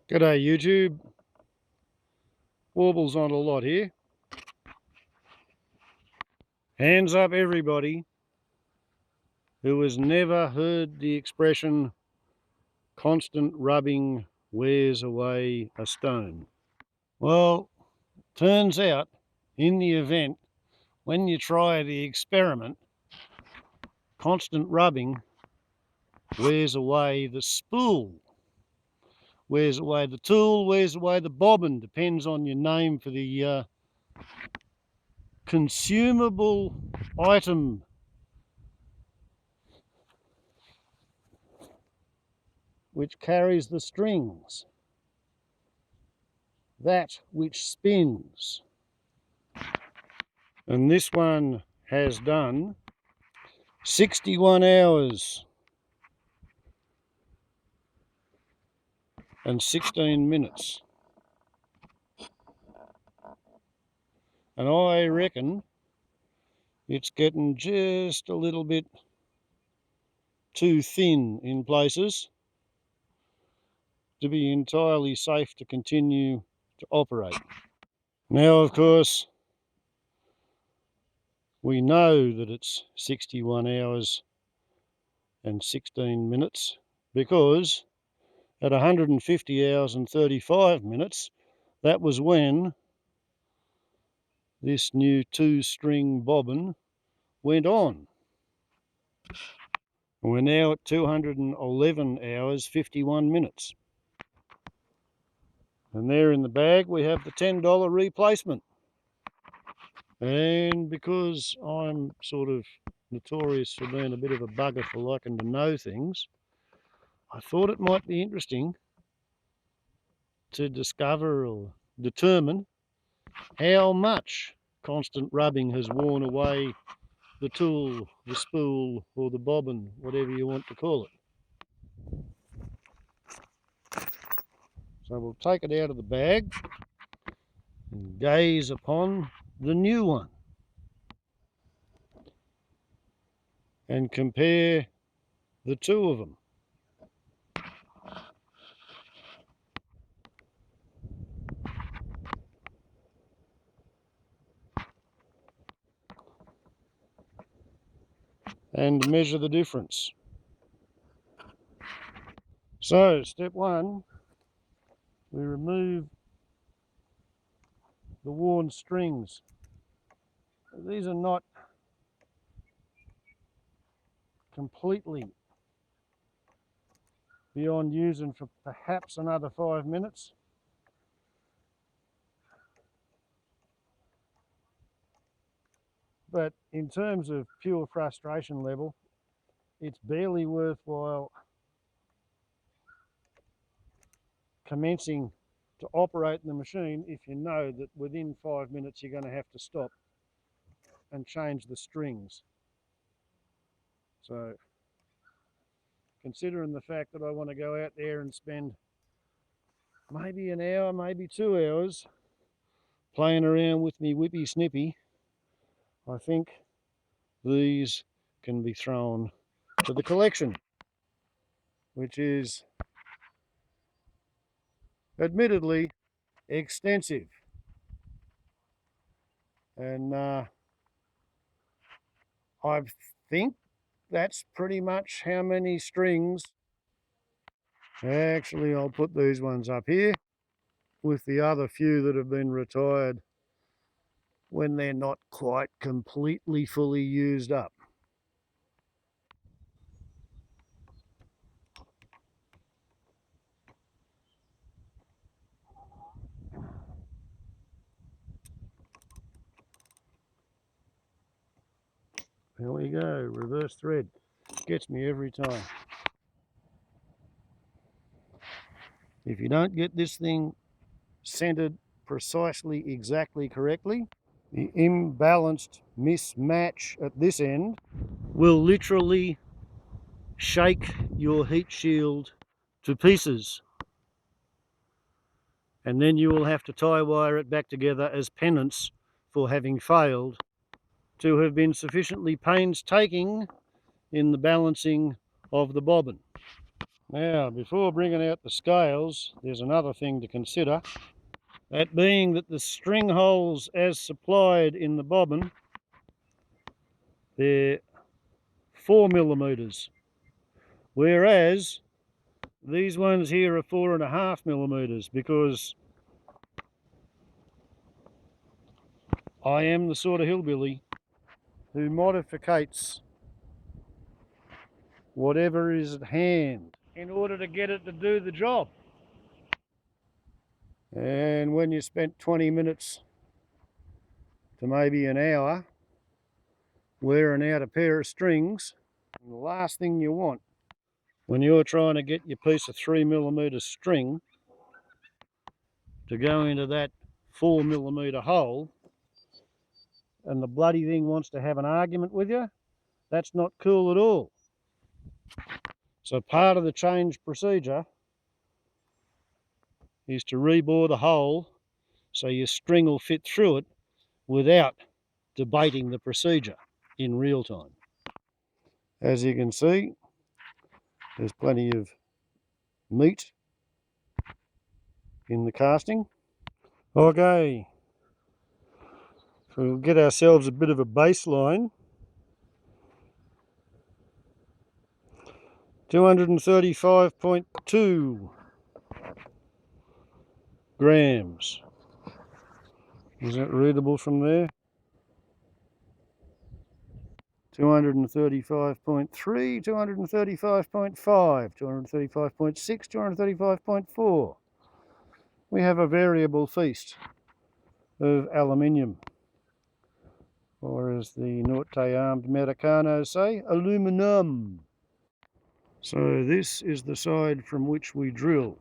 G'day YouTube, warbles on a lot here. Hands up everybody who has never heard the expression constant rubbing wears away a stone. Well, turns out in the event when you try the experiment, constant rubbing wears away the spool, wears away the tool, wears away the bobbin, depends on your name for the consumable item which carries the strings, that which spins. And this one has done 61 hours and 16 minutes. And I reckon it's getting just a little bit too thin in places to be entirely safe to continue to operate. Now, of course, we know that it's 61 hours and 16 minutes because at 150 hours and 35 minutes, that was when this new 2-string bobbin went on. And we're now at 211 hours, 51 minutes. And there in the bag we have the $10 replacement. And because I'm sort of notorious for being a bit of a bugger for liking to know things, I thought it might be interesting to discover or determine how much constant rubbing has worn away the tool, the spool, or the bobbin, whatever you want to call it. So we'll take it out of the bag and gaze upon the new one and compare the two of them. And measure the difference. So, step one, we remove the worn strings. These are not completely beyond using for perhaps another 5 minutes. But in terms of pure frustration level, it's barely worthwhile commencing to operate the machine if you know that within 5 minutes you're going to have to stop and change the strings. So, considering the fact that I want to go out there and spend maybe an hour, maybe 2 hours playing around with me whippy snippy, I think these can be thrown to the collection, which is admittedly extensive. And I think that's pretty much how many strings. Actually, I'll put these ones up here with the other few that have been retired when they're not quite completely fully used up. There we go, reverse thread. Gets me every time. If you don't get this thing centered precisely, exactly correctly, the imbalanced mismatch at this end will literally shake your heat shield to pieces. And then you will have to tie wire it back together as penance for having failed to have been sufficiently painstaking in the balancing of the bobbin. Now, before bringing out the scales, there's another thing to consider. That being that the string holes as supplied in the bobbin, they're 4mm, whereas these ones here are 4.5mm, because I am the sort of hillbilly who modificates whatever is at hand in order to get it to do the job. And when you spent 20 minutes to maybe an hour wearing out a pair of strings, the last thing you want when you're trying to get your piece of 3mm string to go into that 4mm hole, and the bloody thing wants to have an argument with you, that's not cool at all. So part of the change procedure is to rebore the hole so your string will fit through it without debating the procedure in real time. As you can see, there's plenty of meat in the casting. Okay, so we'll get ourselves a bit of a baseline. 235.2 grams. Is that readable from there? 235.3, 235.5, 235.6, 235.4. We have a variable feast of aluminium, or as the Norte-armed Americanos say, aluminum. So this is the side from which we drill.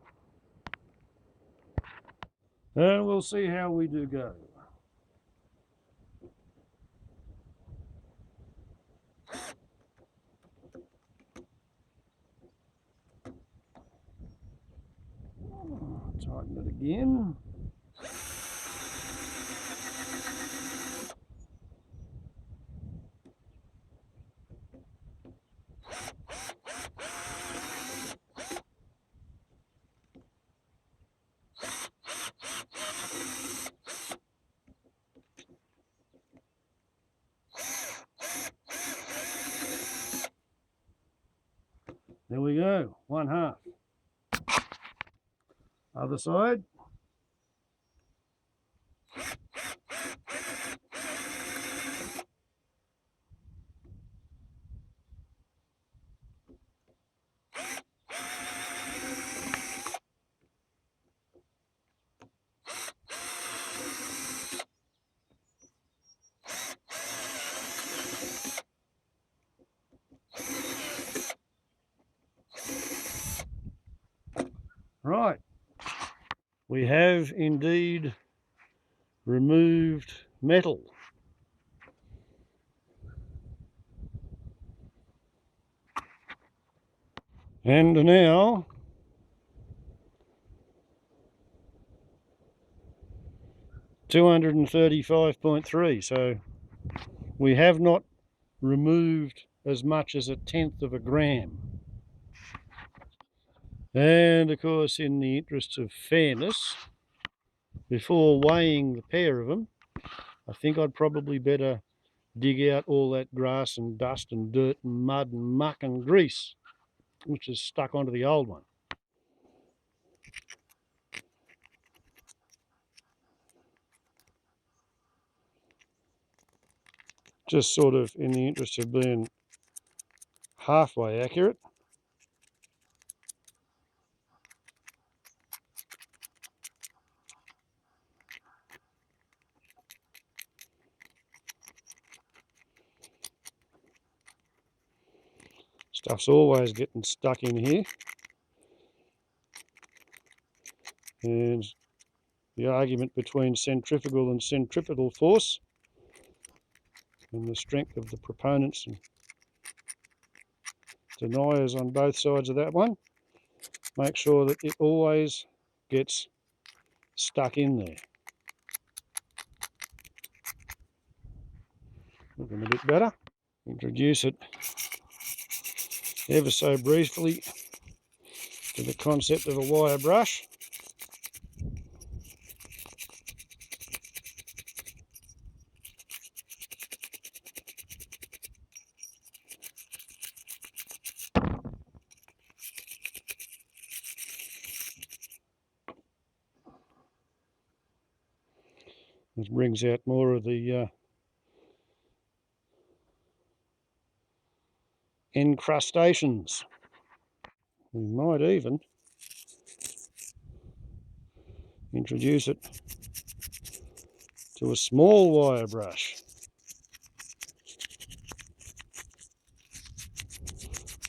And we'll see how we do go. Tighten it again. There we go, 1/2. Other side. Right, we have indeed removed metal. And now $235.3, so we have not removed as much as 1/10 of a gram. And of course, in the interests of fairness, before weighing the pair of them, I think I'd probably better dig out all that grass and dust and dirt and mud and muck and grease which is stuck onto the old one. Just sort of in the interest of being halfway accurate. Stuff's always getting stuck in here. And the argument between centrifugal and centripetal force and the strength of the proponents and deniers on both sides of that one. Make sure that it always gets stuck in there. Looking a bit better. Introduce it ever so briefly to the concept of a wire brush. This brings out more of the encrustations. We might even introduce it to a small wire brush.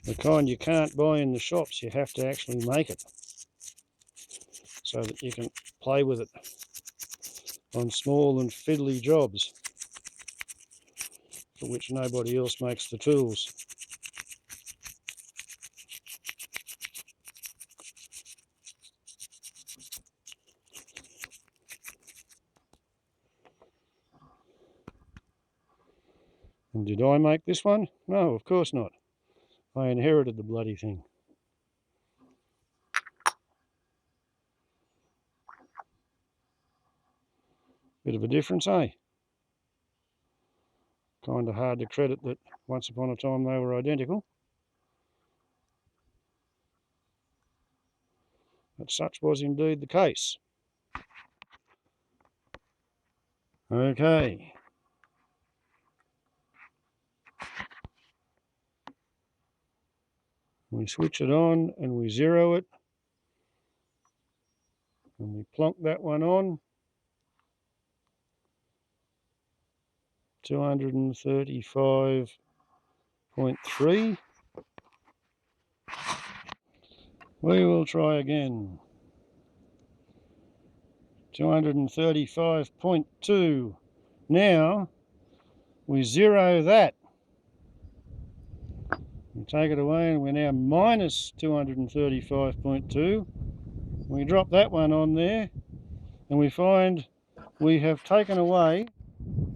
The kind you can't buy in the shops, you have to actually make it so that you can play with it on small and fiddly jobs for which nobody else makes the tools. And did I make this one? No, of course not. I inherited the bloody thing. Bit of a difference, eh? Kind of hard to credit that once upon a time they were identical. But such was indeed the case. Okay. We switch it on and we zero it. And we plonk that one on. 235.3. We will try again. 235.2. Now we zero that. We take it away and we're now minus 235.2. We drop that one on there and we find we have taken away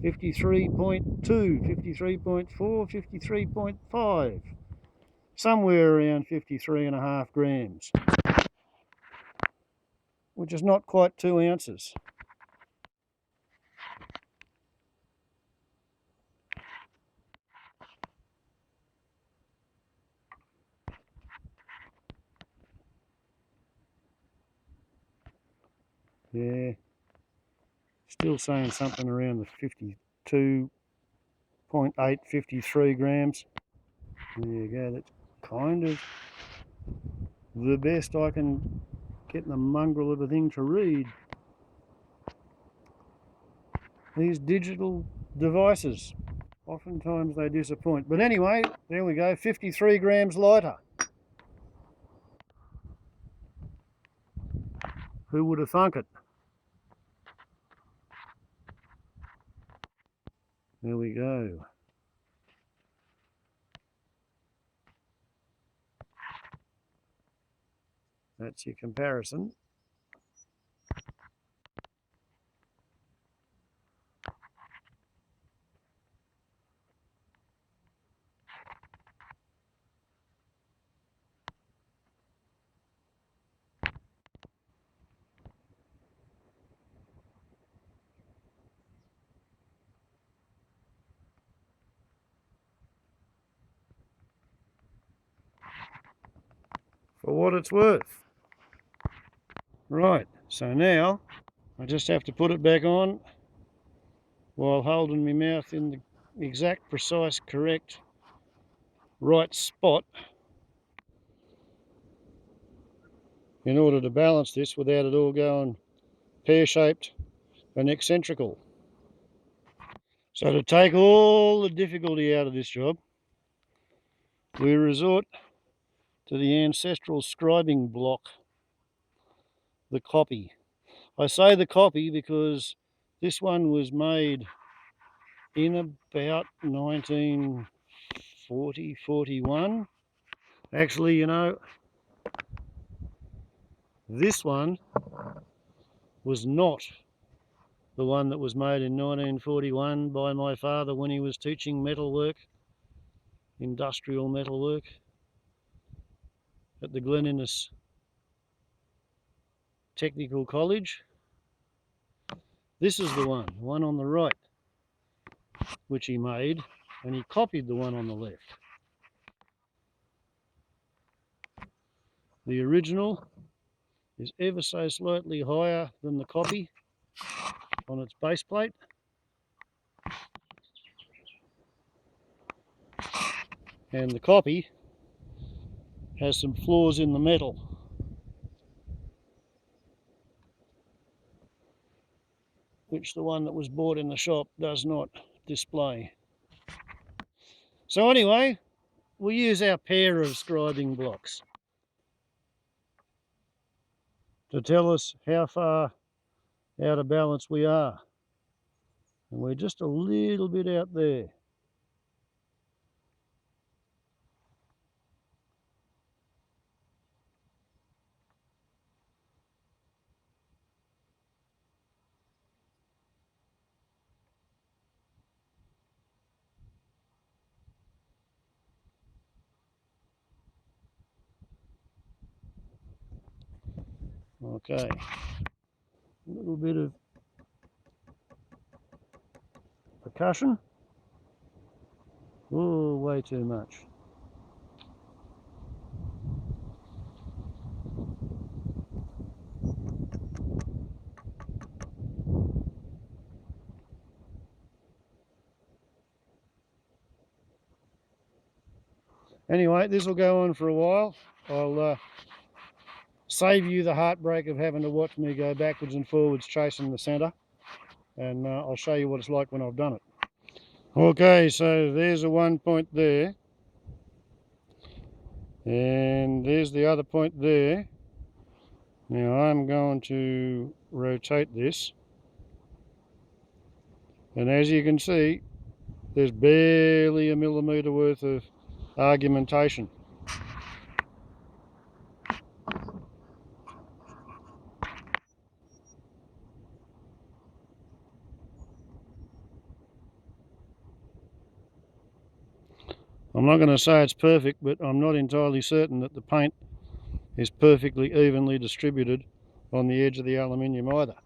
53.2, 53.4, 53.5. Somewhere around 53.5 grams, which is not quite 2 ounces. Yeah, still saying something around the 52.8, 53 grams. There you go, that's kind of the best I can get in the mongrel of a thing to read. These digital devices, oftentimes they disappoint. But anyway, there we go, 53 grams lighter. Who would have thunk it? There we go. That's your comparison. For what it's worth. Right, so now I just have to put it back on while holding my mouth in the exact, precise, correct, right spot in order to balance this without it all going pear-shaped and eccentrical. So to take all the difficulty out of this job, we resort to the ancestral scribing block, the copy. I say the copy because this one was made in about 1940, 41. Actually, you know, this one was not the one that was made in 1941 by my father when he was teaching metalwork, industrial metalwork, at the Glen Innes Technical College. This is the one on the right, which he made, and he copied the one on the left. The original is ever so slightly higher than the copy on its base plate. And the copy has some flaws in the metal, which the one that was bought in the shop does not display. So anyway, we'll use our pair of scribing blocks to tell us how far out of balance we are. And we're just a little bit out there. Okay, a little bit of percussion. Oh, way too much. Anyway, this will go on for a while. I'll save you the heartbreak of having to watch me go backwards and forwards chasing the centre, and I'll show you what it's like when I've done it. Okay, so there's a 1 point there, and there's the other point there. Now I'm going to rotate this, and as you can see, there's barely a millimetre worth of argumentation. I'm not going to say it's perfect, but I'm not entirely certain that the paint is perfectly evenly distributed on the edge of the aluminium either.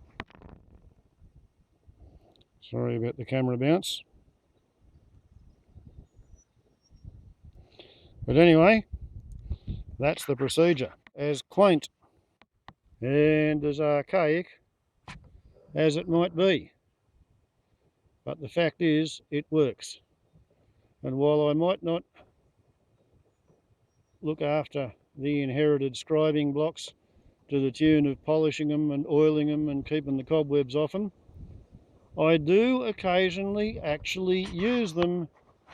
Sorry about the camera bounce. But anyway, that's the procedure. As quaint and as archaic as it might be. But the fact is, it works. And while I might not look after the inherited scribing blocks to the tune of polishing them and oiling them and keeping the cobwebs off them, I do occasionally actually use them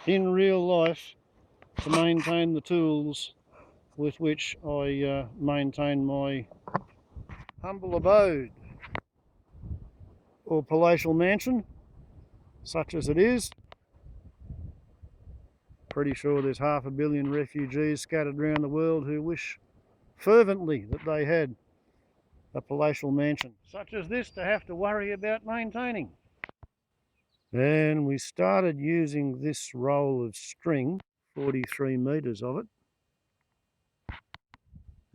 in real life to maintain the tools with which I maintain my humble abode or palatial mansion, such as it is. Pretty sure there's 500 million refugees scattered around the world who wish fervently that they had a palatial mansion such as this to have to worry about maintaining. And we started using this roll of string, 43 metres of it,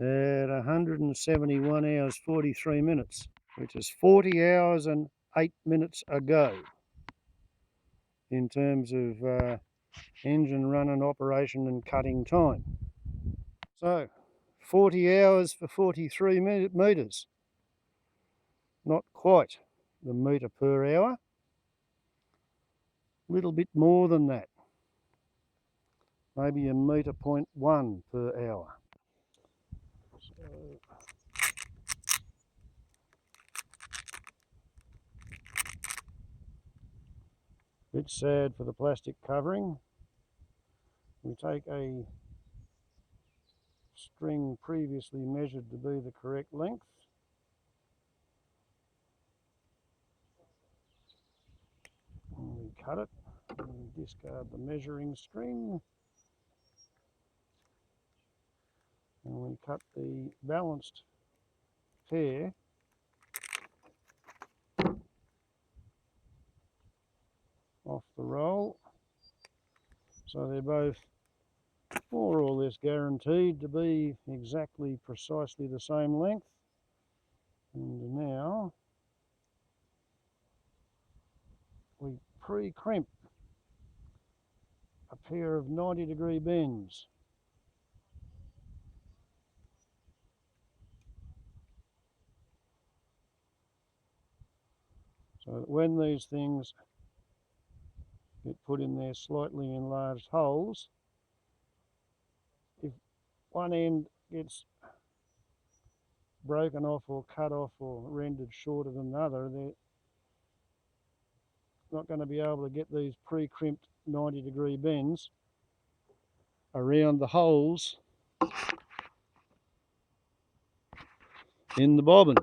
at 171 hours 43 minutes, which is 40 hours and 8 minutes ago in terms of engine running, operation and cutting time. So 40 hours for 43 metres, not quite the metre per hour, a little bit more than that, maybe a metre 0.1 per hour. So bit sad for the plastic covering. We take a string previously measured to be the correct length, and we cut it, and we discard the measuring string, and we cut the balanced pair off the roll, so they're both more or less guaranteed to be exactly precisely the same length. pre-crimp a pair of 90-degree bends. So that when these things get put in their slightly enlarged holes, if one end gets broken off or cut off or rendered shorter than the other, they're not going to be able to get these pre-crimped 90-degree bends around the holes in the bobbin.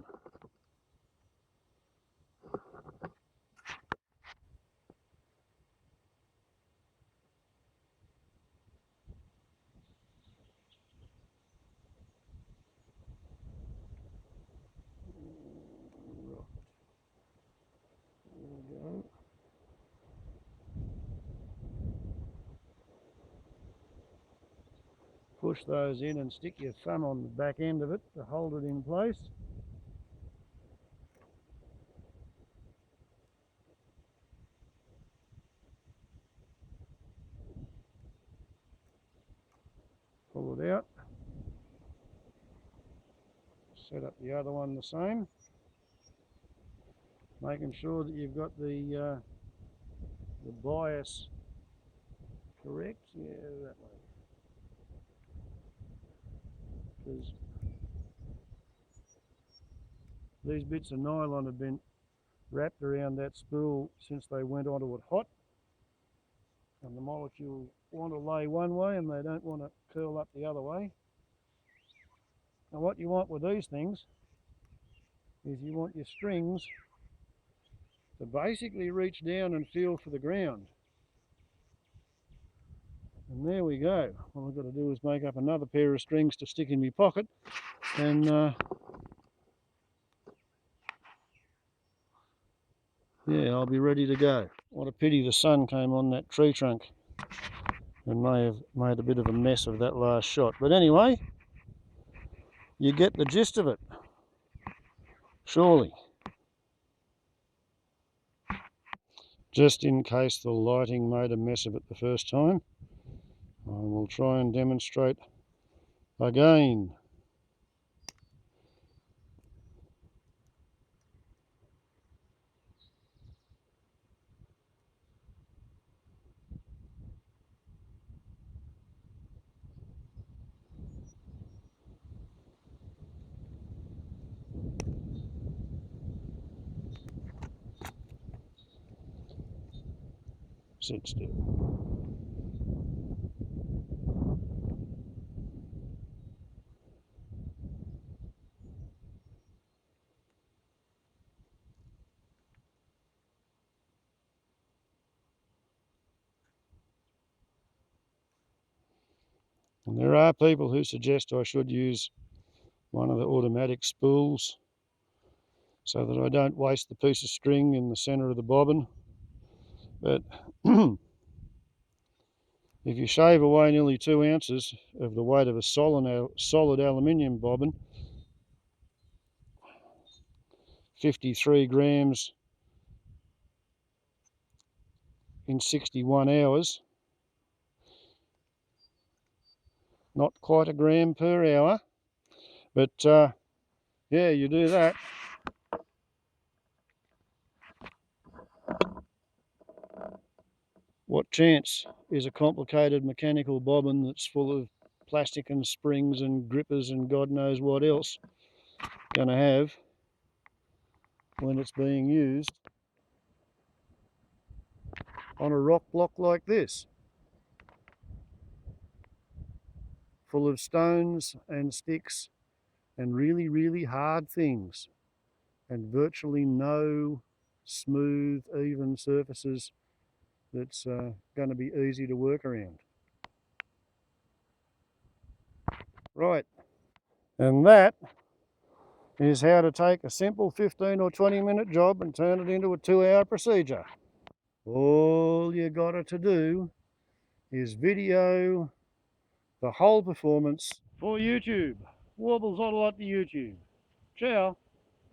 Push those in and stick your thumb on the back end of it to hold it in place. Pull it out. Set up the other one the same. Making sure that you've got the bias correct. Yeah, that way. Because these bits of nylon have been wrapped around that spool since they went onto it hot, and the molecules want to lay one way and they don't want to curl up the other way. And what you want with these things is you want your strings to basically reach down and feel for the ground. And there we go. All I've got to do is make up another pair of strings to stick in my pocket, and yeah, I'll be ready to go. What a pity the sun came on that tree trunk and may have made a bit of a mess of that last shot. But anyway, you get the gist of it, surely. Just in case the lighting made a mess of it the first time, I will try and demonstrate again. Sit still. And there are people who suggest I should use one of the automatic spools so that I don't waste the piece of string in the centre of the bobbin. But if you shave away nearly 2 ounces of the weight of a solid aluminium bobbin, 53 grams in 61 hours, not quite a gram per hour, but yeah, you do that. What chance is a complicated mechanical bobbin that's full of plastic and springs and grippers and God knows what else going to have when it's being used on a rock block like this, full of stones and sticks and really, really hard things, and virtually no smooth, even surfaces that's going to be easy to work around. Right, and that is how to take a simple 15 or 20-minute job and turn it into a 2-hour procedure. All you got to do is video the whole performance for YouTube. Warbles not a lot to YouTube. Ciao.